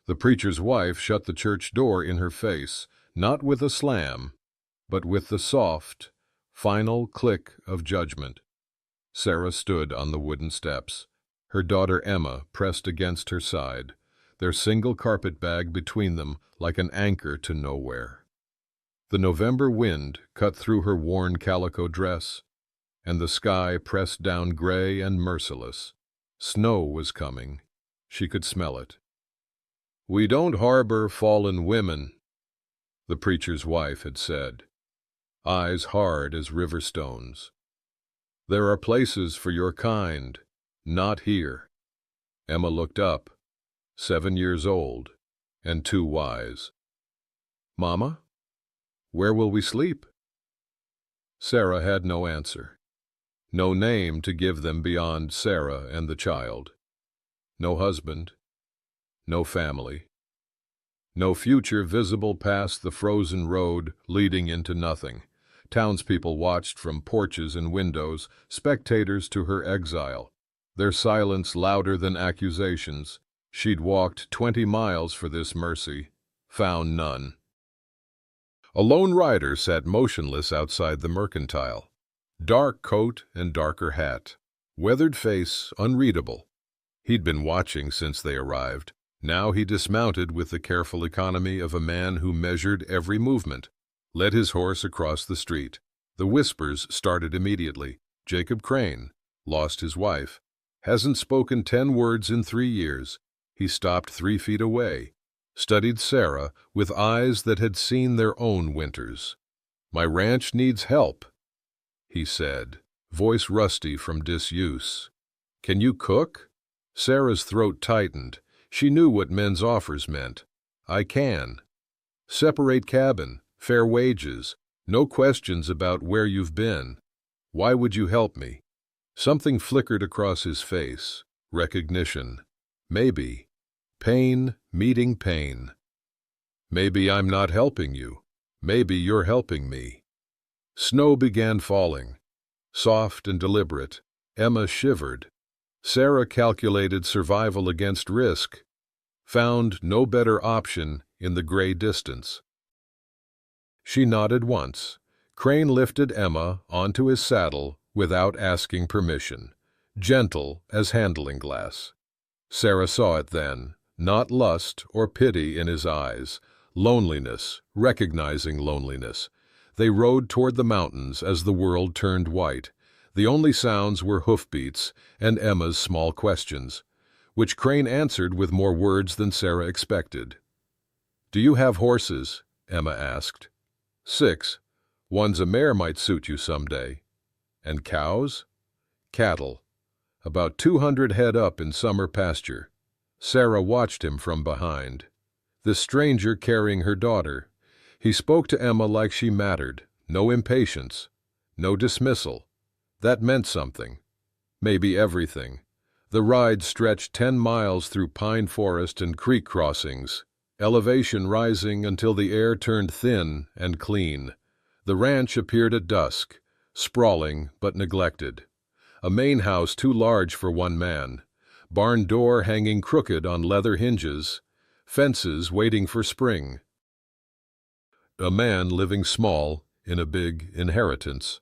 The preacher's wife shut the church door in her face, not with a slam, but with the soft, final click of judgment. Sarah stood on the wooden steps, her daughter Emma pressed against her side, their single carpet-bag between them like an anchor to nowhere. The November wind cut through her worn calico dress, and the sky pressed down gray and merciless. Snow was coming. She could smell it. "We don't harbor fallen women," the preacher's wife had said, eyes hard as river stones. "There are places for your kind, not here." Emma looked up, 7 years old and too wise. "Mama, where will we sleep?" Sarah had no answer. No name to give them beyond Sarah and the child. No husband. No family. No future visible past the frozen road leading into nothing. Townspeople watched from porches and windows, spectators to her exile, their silence louder than accusations. She'd walked 20 miles for this mercy, found none. A lone rider sat motionless outside the mercantile. Dark coat and darker hat. Weathered face unreadable. He'd been watching since they arrived. Now he dismounted with the careful economy of a man who measured every movement, led his horse across the street. The whispers started immediately. Jacob Crane, lost his wife, hasn't spoken 10 words in 3 years. He stopped 3 feet away, studied Sarah with eyes that had seen their own winters. "My ranch needs help," he said, voice rusty from disuse. "Can you cook?" Sarah's throat tightened. She knew what men's offers meant. "I can. Separate cabin, fair wages, no questions about where you've been. Why would you help me?" Something flickered across his face. Recognition. Maybe. Pain meeting pain. "Maybe I'm not helping you. Maybe you're helping me." Snow began falling. Soft and deliberate. Emma shivered. Sarah calculated survival against risk, found no better option in the gray distance. She nodded once. Crane lifted Emma onto his saddle without asking permission, gentle as handling glass. Sarah saw it then, not lust or pity in his eyes, loneliness, recognizing loneliness. They rode toward the mountains as the world turned white. The only sounds were hoofbeats and Emma's small questions, which Crane answered with more words than Sarah expected. "Do you have horses?" Emma asked. "6. One's a mare might suit you someday." "And cows?" "Cattle. About 200 head up in summer pasture." Sarah watched him from behind. This stranger carrying her daughter. He spoke to Emma like she mattered. No impatience. No dismissal. That meant something. Maybe everything. The ride stretched 10 miles through pine forest and creek crossings, elevation rising until the air turned thin and clean. The ranch appeared at dusk, sprawling but neglected. A main house too large for one man, barn door hanging crooked on leather hinges, fences waiting for spring. A man living small in a big inheritance.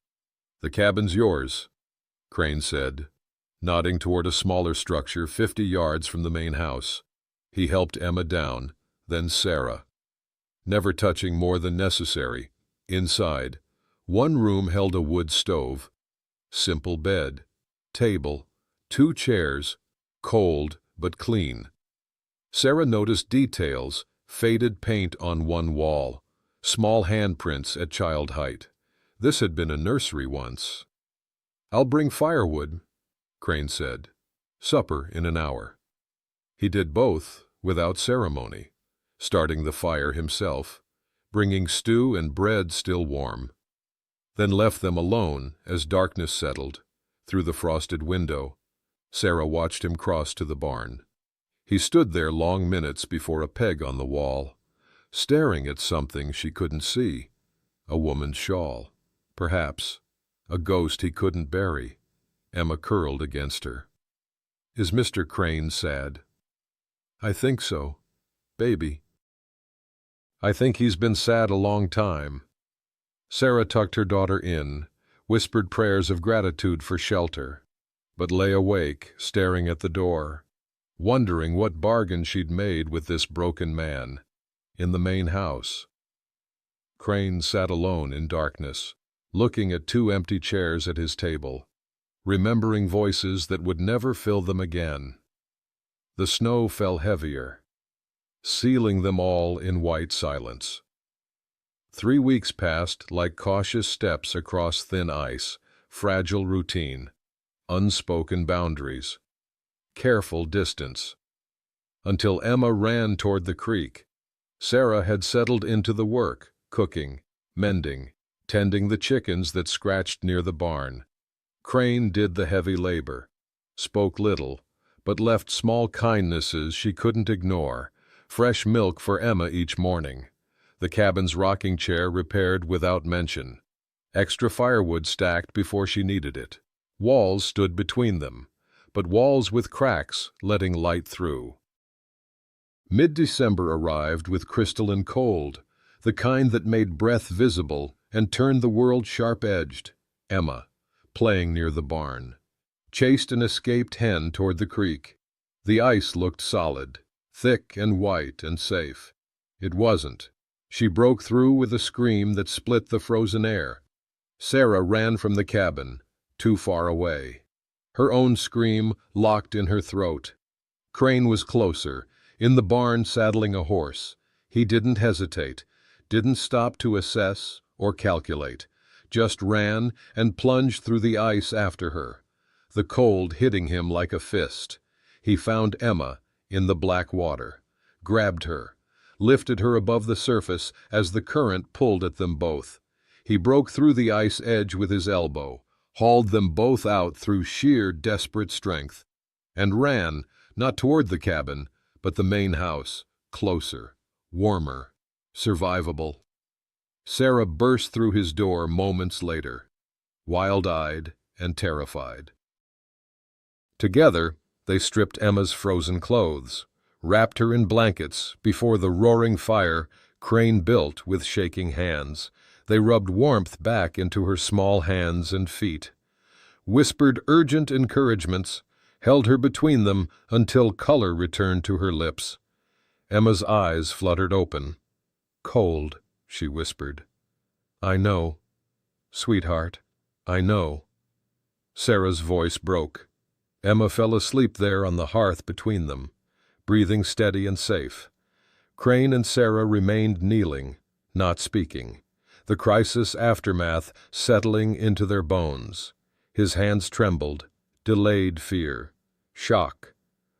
"The cabin's yours," Crane said, nodding toward a smaller structure 50 yards from the main house. He helped Emma down, then Sarah. Never touching more than necessary. Inside, one room held a wood stove, simple bed, table, 2 chairs, cold but clean. Sarah noticed details, faded paint on one wall, small handprints at child height. This had been a nursery once. "I'll bring firewood," Crane said. "Supper in an hour." He did both without ceremony, starting the fire himself, bringing stew and bread still warm, then left them alone as darkness settled. Through the frosted window, Sarah watched him cross to the barn. He stood there long minutes before a peg on the wall, staring at something she couldn't see. A woman's shawl, perhaps. A ghost he couldn't bury. Emma curled against her. "Is Mr. Crane sad?" "I think so. baby." "I think he's been sad a long time." Sarah tucked her daughter in, whispered prayers of gratitude for shelter, but lay awake, staring at the door, wondering what bargain she'd made with this broken man in the main house. Crane sat alone in darkness, looking at 2 empty chairs at his table, remembering voices that would never fill them again. The snow fell heavier, sealing them all in white silence. 3 weeks passed like cautious steps across thin ice, fragile routine, unspoken boundaries, careful distance. Until Emma ran toward the creek. Sarah had settled into the work, cooking, mending, tending the chickens that scratched near the barn. Crane did the heavy labor, spoke little, but left small kindnesses she couldn't ignore: fresh milk for Emma each morning, the cabin's rocking chair repaired without mention, extra firewood stacked before she needed it. Walls stood between them, but walls with cracks letting light through. Mid-December arrived with crystalline cold, the kind that made breath visible and turned the world sharp-edged. Emma, playing near the barn, chased an escaped hen toward the creek. The ice looked solid, thick and white and safe. It wasn't. She broke through with a scream that split the frozen air. Sarah ran from the cabin, too far away, her own scream locked in her throat. Crane was closer, in the barn saddling a horse. He didn't hesitate, didn't stop to assess or calculate, just ran and plunged through the ice after her, the cold hitting him like a fist. He found Emma in the black water, grabbed her, lifted her above the surface as the current pulled at them both. He broke through the ice edge with his elbow, hauled them both out through sheer desperate strength, and ran, not toward the cabin, but the main house, closer, warmer, survivable. Sarah burst through his door moments later, wild-eyed and terrified. Together, they stripped Emma's frozen clothes, wrapped her in blankets before the roaring fire Crane built with shaking hands. They rubbed warmth back into her small hands and feet, whispered urgent encouragements, held her between them until color returned to her lips. Emma's eyes fluttered open. "Cold," she whispered. "I know. Sweetheart, I know." Sarah's voice broke. Emma fell asleep there on the hearth between them, breathing steady and safe. Crane and Sarah remained kneeling, not speaking, the crisis aftermath settling into their bones. His hands trembled, delayed fear, shock,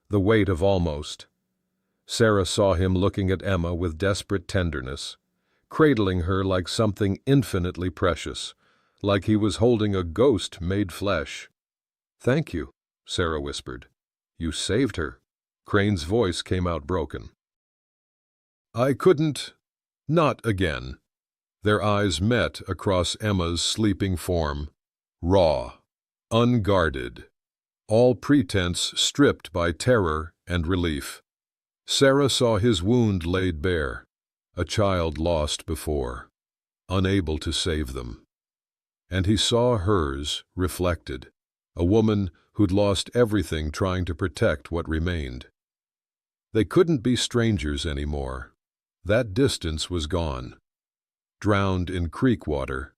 the weight of almost. Sarah saw him looking at Emma with desperate tenderness, cradling her like something infinitely precious, like he was holding a ghost made flesh. "Thank you," Sarah whispered. "You saved her." Crane's voice came out broken. "I couldn't. Not again." Their eyes met across Emma's sleeping form, raw, unguarded, all pretense stripped by terror and relief. Sarah saw his wound laid bare, a child lost before, unable to save them. And he saw hers reflected, a woman who'd lost everything trying to protect what remained. They couldn't be strangers anymore. That distance was gone, drowned in creek water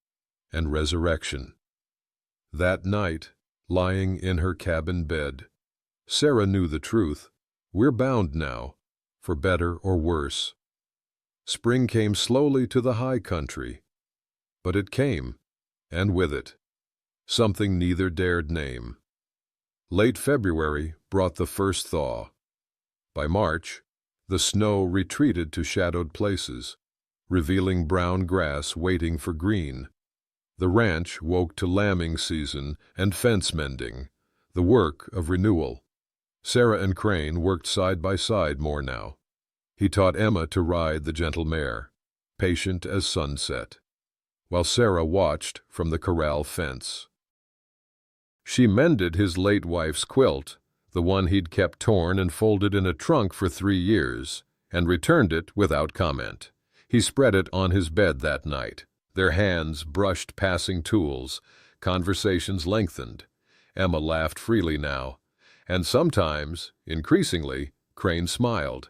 and resurrection. That night, lying in her cabin bed, Sarah knew the truth. We're bound now, for better or worse. Spring came slowly to the high country, but it came, and with it, something neither dared name. Late February brought the first thaw. By March, the snow retreated to shadowed places, revealing brown grass waiting for green. The ranch woke to lambing season and fence mending, the work of renewal. Sarah and Crane worked side by side more now. He taught Emma to ride the gentle mare, patient as sunset, while Sarah watched from the corral fence. She mended his late wife's quilt, the one he'd kept torn and folded in a trunk for 3 years, and returned it without comment. He spread it on his bed that night. Their hands brushed passing tools. Conversations lengthened. Emma laughed freely now, and sometimes, increasingly, Crane smiled.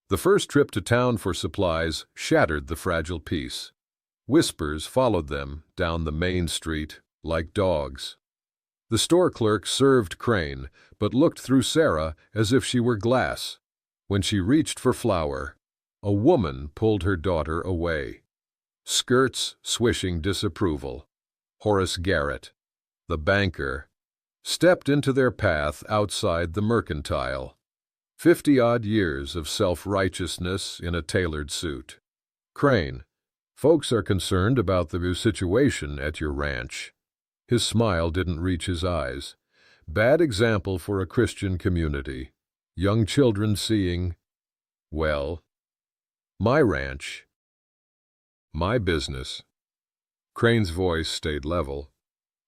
The first trip to town for supplies shattered the fragile peace. Whispers followed them down the main street like dogs. The store clerk served Crane, but looked through Sarah as if she were glass. When she reached for flour, a woman pulled her daughter away. Skirts swishing disapproval. Horace Garrett, the banker, stepped into their path outside the mercantile. 50-odd years of self-righteousness in a tailored suit. Crane, folks are concerned about the situation at your ranch. His smile didn't reach his eyes. Bad example for a Christian community. Young children seeing, well, my ranch, my business. Crane's voice stayed level,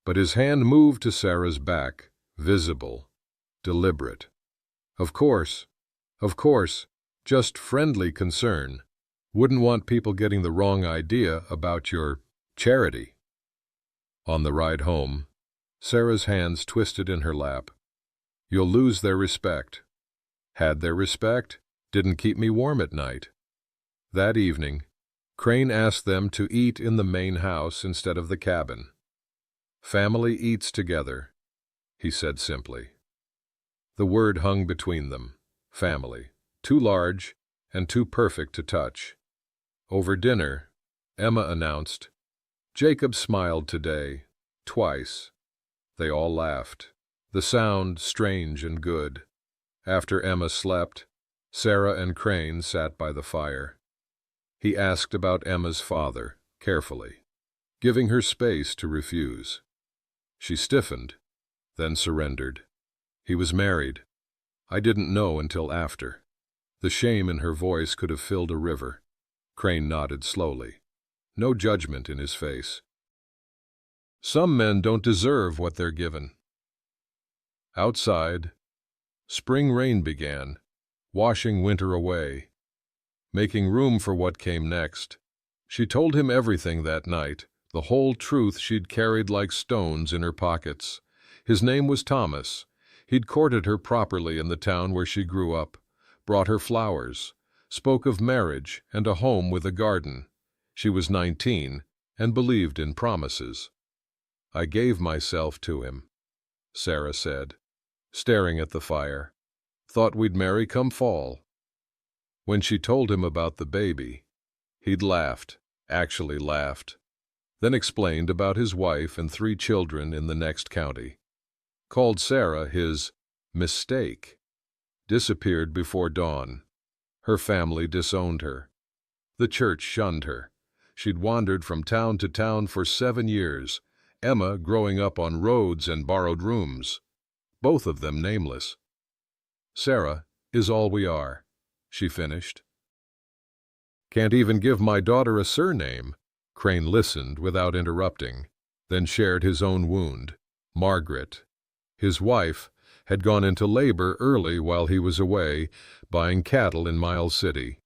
but his hand moved to Sarah's back, visible, deliberate. Of course, just friendly concern. Wouldn't want people getting the wrong idea about your charity. On the ride home, Sarah's hands twisted in her lap. You'll lose their respect. Had their respect, didn't keep me warm at night. That evening, Crane asked them to eat in the main house instead of the cabin. Family eats together, he said simply. The word hung between them. Family. Too large and too perfect to touch. Over dinner, Emma announced, Jacob smiled today, twice. They all laughed. The sound strange and good. After Emma slept, Sarah and Crane sat by the fire. He asked about Emma's father, carefully, giving her space to refuse. She stiffened, then surrendered. He was married. I didn't know until after. The shame in her voice could have filled a river. Crane nodded slowly. No judgment in his face. Some men don't deserve what they're given. Outside, spring rain began, washing winter away, making room for what came next. She told him everything that night, the whole truth she'd carried like stones in her pockets. His name was Thomas. He'd courted her properly in the town where she grew up, brought her flowers, spoke of marriage and a home with a garden. She was 19 and believed in promises. I gave myself to him, Sarah said, staring at the fire. Thought we'd marry come fall. When she told him about the baby, he'd laughed, actually laughed, then explained about his wife and 3 children in the next county. Called Sarah his mistake. Disappeared before dawn. Her family disowned her. The church shunned her. She'd wandered from town to town for 7 years, Emma growing up on roads and borrowed rooms, both of them nameless. Sarah is all we are, she finished. Can't even give my daughter a surname. Crane listened without interrupting, then shared his own wound. Margaret, his wife, had gone into labor early while he was away, buying cattle in Miles City.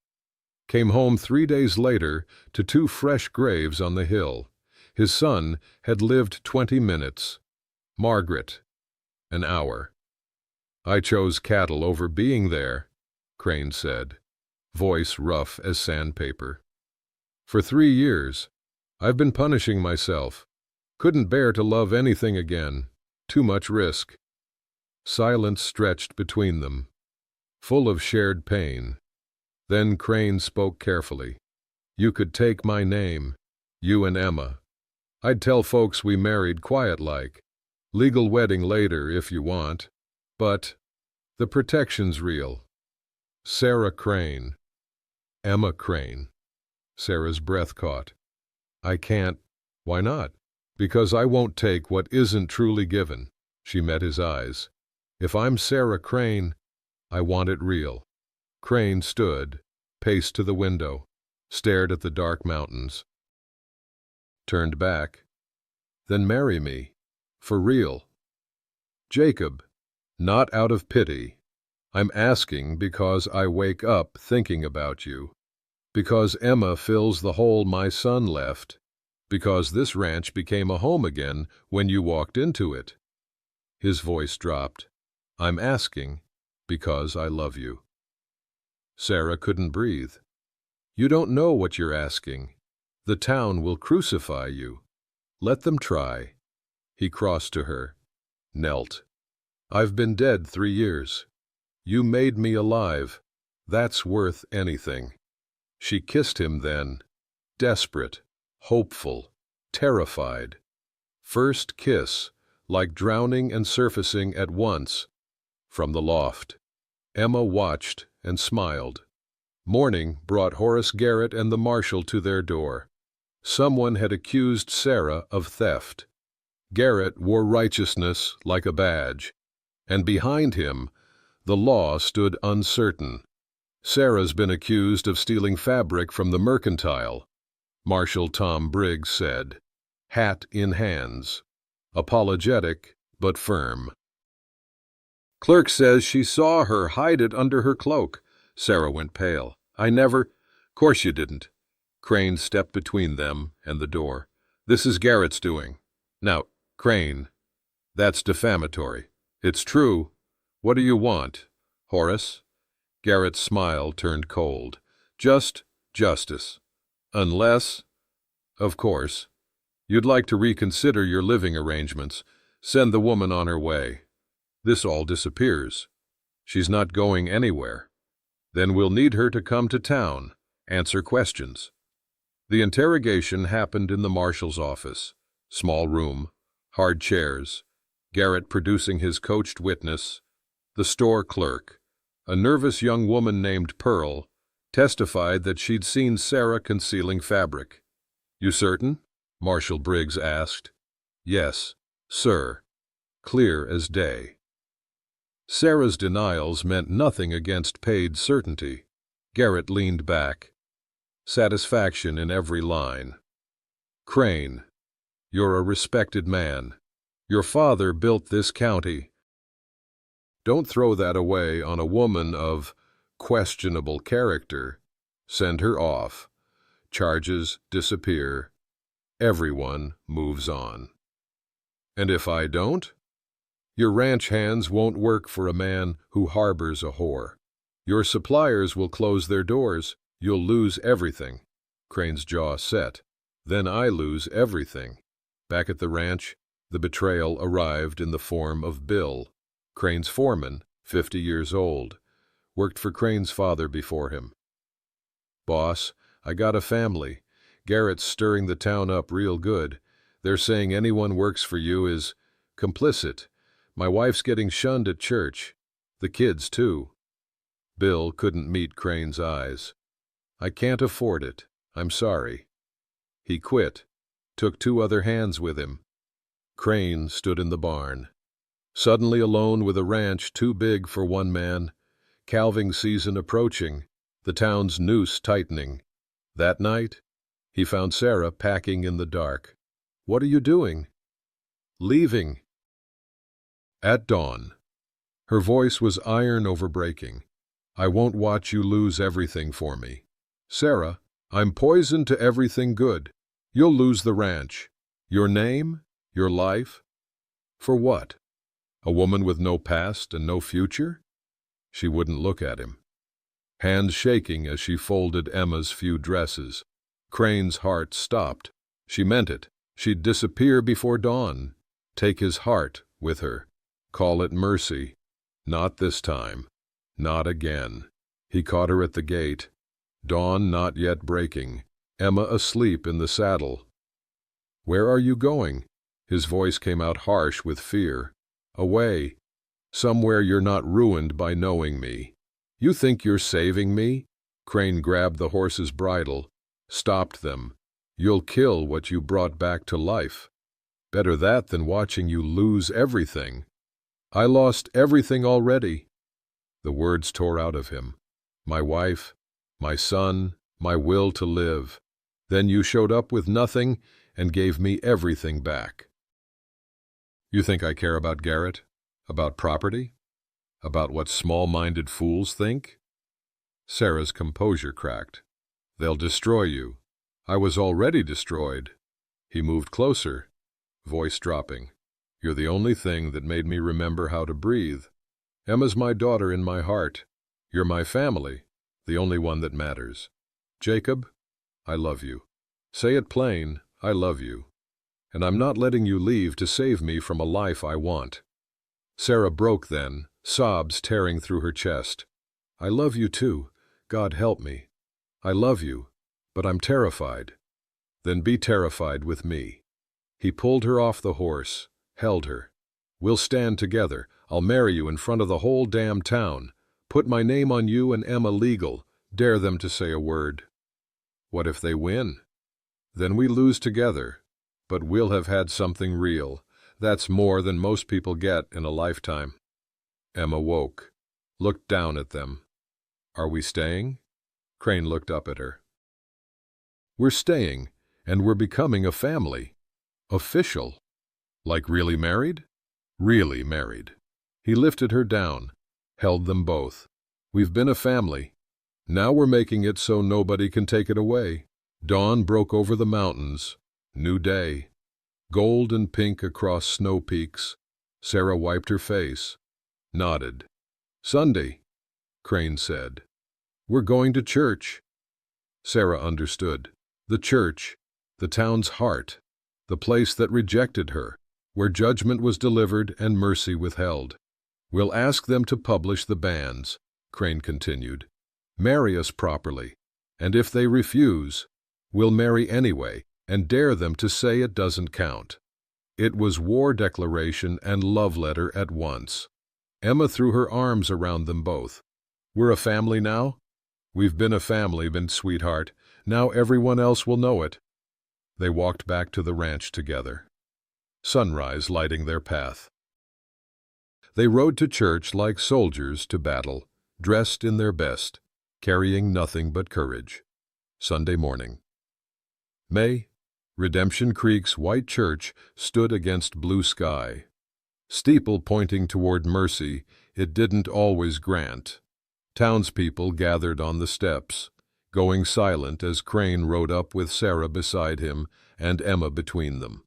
Came home 3 days later to 2 fresh graves on the hill. His son had lived 20 minutes. Margaret, an hour. I chose cattle over being there, Crane said, voice rough as sandpaper. For 3 years, I've been punishing myself. Couldn't bear to love anything again. Too much risk. Silence stretched between them, full of shared pain. Then Crane spoke carefully. You could take my name, you and Emma. I'd tell folks we married quiet-like. Legal wedding later if you want. But the protection's real. Sarah Crane. Emma Crane. Sarah's breath caught. I can't. Why not? Because I won't take what isn't truly given. She met his eyes. If I'm Sarah Crane, I want it real. Crane stood, paced to the window, stared at the dark mountains. Turned back. Then marry me. For real. Jacob, not out of pity. I'm asking because I wake up thinking about you, because Emma fills the hole my son left, because this ranch became a home again when you walked into it." His voice dropped. "I'm asking because I love you." Sarah couldn't breathe. "You don't know what you're asking. The town will crucify you. Let them try." He crossed to her, knelt. "I've been dead 3 years. You made me alive. That's worth anything." She kissed him then, desperate, hopeful, terrified. First kiss, like drowning and surfacing at once. From the loft, Emma watched and smiled. Morning brought Horace Garrett and the marshal to their door. Someone had accused Sarah of theft. Garrett wore righteousness like a badge, and behind him the law stood uncertain. Sarah's been accused of stealing fabric from the mercantile, Marshal Tom Briggs said, hat in hands, apologetic but firm. "Clerk says she saw her hide it under her cloak." Sarah went pale. "I never—" "Course you didn't." Crane stepped between them and the door. "This is Garrett's doing. Now, Crane, that's defamatory. It's true. What do you want, Horace?" Garrett's smile turned cold. "Just justice. Unless, of course, you'd like to reconsider your living arrangements, send the woman on her way. This all disappears. She's not going anywhere. Then we'll need her to come to town, answer questions." The interrogation happened in the marshal's office. Small room, hard chairs, Garrett producing his coached witness, the store clerk, a nervous young woman named Pearl, testified that she'd seen Sarah concealing fabric. "You certain?" Marshal Briggs asked. "Yes, sir." Clear as day. Sarah's denials meant nothing against Pade's certainty. Garrett leaned back. Satisfaction in every line. "Crane, you're a respected man. Your father built this county. Don't throw that away on a woman of questionable character. Send her off. Charges disappear. Everyone moves on." "And if I don't?" "Your ranch hands won't work for a man who harbors a whore. Your suppliers will close their doors. You'll lose everything." Crane's jaw set. "Then I lose everything." Back at the ranch, the betrayal arrived in the form of Bill, Crane's foreman, 50 years old, worked for Crane's father before him. "Boss, I got a family. Garrett's stirring the town up real good. They're saying anyone works for you is complicit. My wife's getting shunned at church. The kids, too." Bill couldn't meet Crane's eyes. "I can't afford it. I'm sorry." He quit, took 2 other hands with him. Crane stood in the barn. Suddenly alone with a ranch too big for one man, calving season approaching, the town's noose tightening. That night, he found Sarah packing in the dark. "What are you doing?" "Leaving." At dawn. Her voice was iron over breaking. "I won't watch you lose everything for me. Sarah, I'm poison to everything good. You'll lose the ranch. Your name, your life. For what? A woman with no past and no future?" She wouldn't look at him. Hands shaking as she folded Emma's few dresses. Crane's heart stopped. She meant it. She'd disappear before dawn. Take his heart with her. Call it mercy. Not this time. Not again. He caught her at the gate. Dawn not yet breaking. Emma asleep in the saddle. "Where are you going?" His voice came out harsh with fear. "Away. Somewhere you're not ruined by knowing me." "You think you're saving me?" Crane grabbed the horse's bridle, stopped them. "You'll kill what you brought back to life. Better that than watching you lose everything." "I lost everything already." The words tore out of him. "My wife, my son, my will to live. Then you showed up with nothing and gave me everything back." "You think I care about Garrett? About property?" About what small-minded fools think? Sarah's composure cracked. They'll destroy you. I was already destroyed. He moved closer, voice dropping. You're the only thing that made me remember how to breathe. Emma's my daughter in my heart. You're my family, the only one that matters. Jacob, I love you. Say it plain, I love you. And I'm not letting you leave to save me from a life I want. Sarah broke then, sobs tearing through her chest. I love you too. God help me. I love you, but I'm terrified. Then be terrified with me. He pulled her off the horse, held her. We'll stand together. I'll marry you in front of the whole damn town. Put my name on you and Emma legal. Dare them to say a word. What if they win? Then we lose together. But we'll have had something real. That's more than most people get in a lifetime. Emma woke, looked down at them. Are we staying? Crane looked up at her. We're staying, and we're becoming a family. Official. Like really married? Really married. He lifted her down, held them both. We've been a family. Now we're making it so nobody can take it away. Dawn broke over the mountains. New day. Gold and pink across snow peaks. Sarah wiped her face, nodded. Sunday, Crane said. We're going to church. Sarah understood. The church, the town's heart, the place that rejected her, where judgment was delivered and mercy withheld. We'll ask them to publish the bans, Crane continued. Marry us properly, and if they refuse, we'll marry anyway and dare them to say it doesn't count. It was war declaration and love letter at once. Emma threw her arms around them both. We're a family now? We've been a family, sweetheart. Now everyone else will know it. They walked back to the ranch together, sunrise lighting their path. They rode to church like soldiers to battle, dressed in their best, carrying nothing but courage. Sunday morning. May, Redemption Creek's white church stood against blue sky. Steeple pointing toward mercy it didn't always grant. Townspeople gathered on the steps, going silent as Crane rode up with Sarah beside him and Emma between them.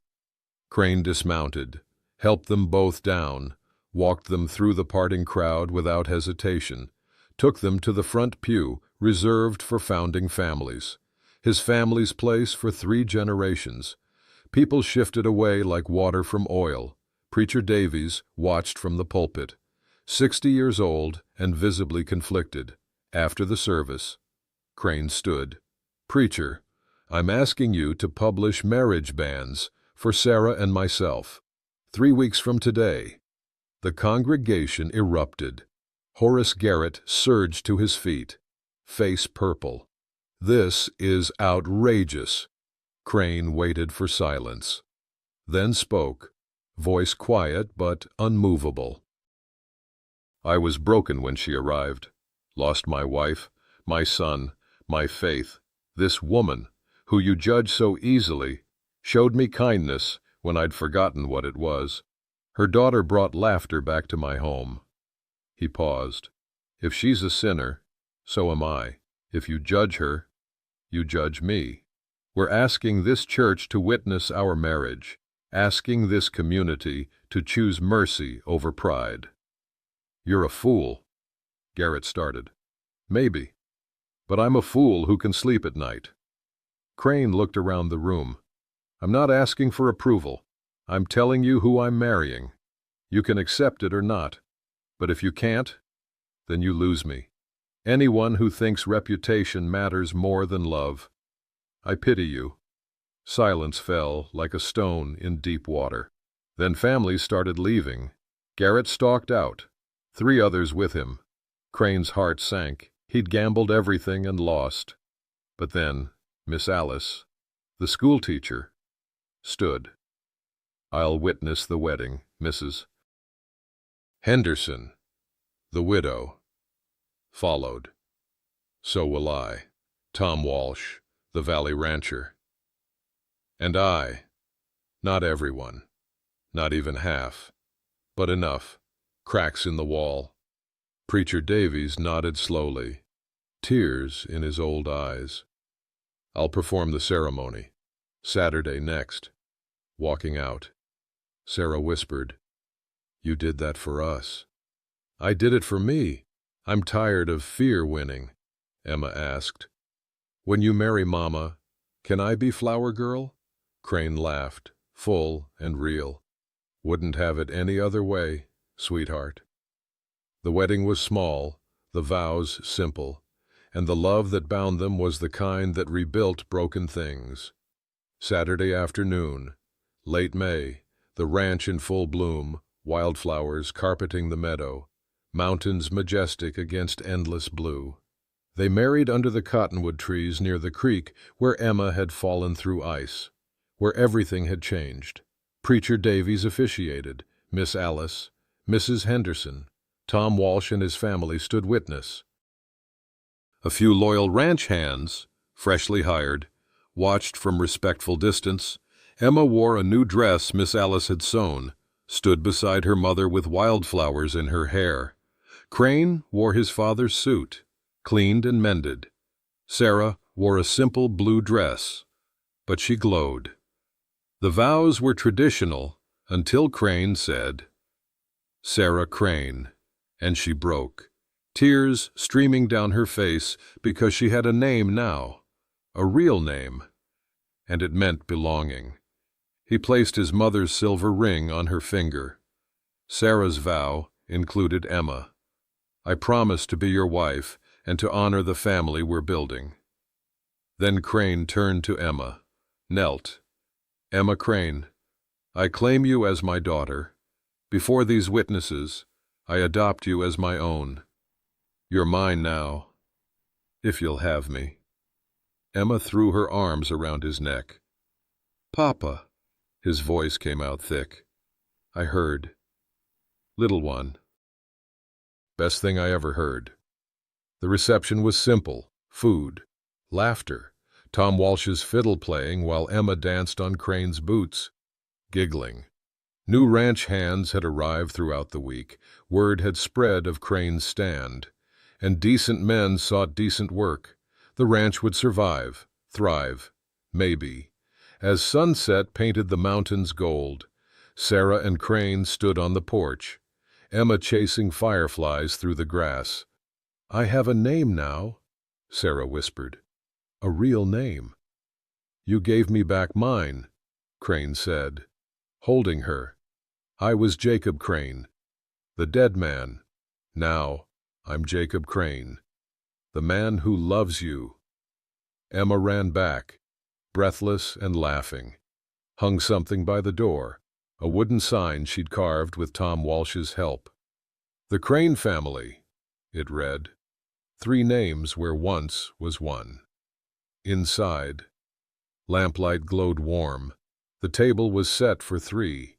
Crane dismounted, helped them both down, walked them through the parting crowd without hesitation, took them to the front pew reserved for founding families. His family's place for 3 generations. People shifted away like water from oil. Preacher Davies watched from the pulpit, 60 years old and visibly conflicted. After the service, Crane stood. Preacher, I'm asking you to publish marriage bans for Sarah and myself. 3 weeks from today. The congregation erupted. Horace Garrett surged to his feet, face purple. This is outrageous. Crane waited for silence, then spoke, voice quiet but unmovable. I was broken when she arrived. Lost my wife, my son, my faith. This woman, who you judge so easily, showed me kindness when I'd forgotten what it was. Her daughter brought laughter back to my home. He paused. If she's a sinner, so am I. If you judge her, you judge me. We're asking this church to witness our marriage, asking this community to choose mercy over pride. You're a fool, Garrett started. Maybe, but I'm a fool who can sleep at night. Crane looked around the room. I'm not asking for approval. I'm telling you who I'm marrying. You can accept it or not, but if you can't, then you lose me. Anyone who thinks reputation matters more than love. I pity you. Silence fell like a stone in deep water. Then families started leaving. Garrett stalked out, 3 others with him. Crane's heart sank. He'd gambled everything and lost. But then, Miss Alice, the schoolteacher, stood. I'll witness the wedding, Mrs. Henderson, the widow, followed. So will I, Tom Walsh, the Valley rancher. And I, not everyone, not even half, but enough, cracks in the wall, Preacher Davies nodded slowly, tears in his old eyes. "I'll perform the ceremony. Saturday next." Walking out, Sarah whispered, "You did that for us." "I did it for me. I'm tired of fear winning," Emma asked. "When you marry Mama, can I be Flower Girl?" Crane laughed, full and real. "Wouldn't have it any other way, sweetheart." The wedding was small, the vows simple, and the love that bound them was the kind that rebuilt broken things. Saturday afternoon, late May, the ranch in full bloom, wildflowers carpeting the meadow, mountains majestic against endless blue. They married under the cottonwood trees near the creek where Emma had fallen through ice, where everything had changed. Preacher Davies officiated, Miss Alice, Mrs. Henderson, Tom Walsh and his family stood witness. A few loyal ranch hands, freshly hired, watched from respectful distance. Emma wore a new dress Miss Alice had sewn, stood beside her mother with wildflowers in her hair. Crane wore his father's suit, cleaned and mended. Sarah wore a simple blue dress, but she glowed. The vows were traditional until Crane said, "Sarah Crane," and she broke, tears streaming down her face because she had a name now, a real name, and it meant belonging. He placed his mother's silver ring on her finger. Sarah's vow included Emma. "I promise to be your wife and to honor the family we're building." Then Crane turned to Emma, knelt. "Emma Crane, I claim you as my daughter. Before these witnesses, I adopt you as my own. You're mine now, if you'll have me." Emma threw her arms around his neck. "Papa," his voice came out thick. "I heard. Little one." Best thing I ever heard. The reception was simple: food, laughter, Tom Walsh's fiddle playing while Emma danced on Crane's boots, giggling. New ranch hands had arrived throughout the week. Word had spread of Crane's stand, and decent men sought decent work. The ranch would survive, thrive, maybe. As sunset painted the mountains gold, Sarah and Crane stood on the porch, Emma chasing fireflies through the grass. "I have a name now," Sarah whispered. "A real name." "You gave me back mine," Crane said, holding her. "I was Jacob Crane, the dead man. Now I'm Jacob Crane, the man who loves you." Emma ran back, breathless and laughing, hung something by the door, a wooden sign she'd carved with Tom Walsh's help. "The Crane family," it read. 3 names where once was one. Inside, lamplight glowed warm. The table was set for 3.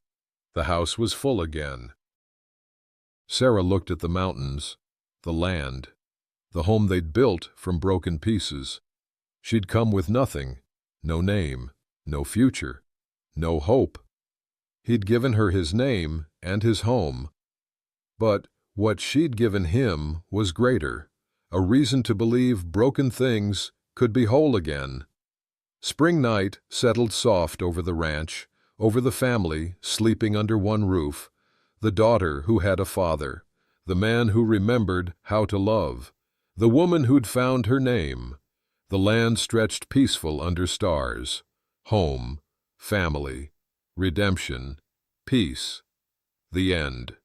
The house was full again. Sarah looked at the mountains, the land, the home they'd built from broken pieces. She'd come with nothing, no name, no future, no hope. He'd given her his name and his home. But what she'd given him was greater, a reason to believe broken things could be whole again. Spring night settled soft over the ranch, over the family sleeping under one roof, the daughter who had a father, the man who remembered how to love, the woman who'd found her name. The land stretched peaceful under stars. Home, family, redemption, peace. The end.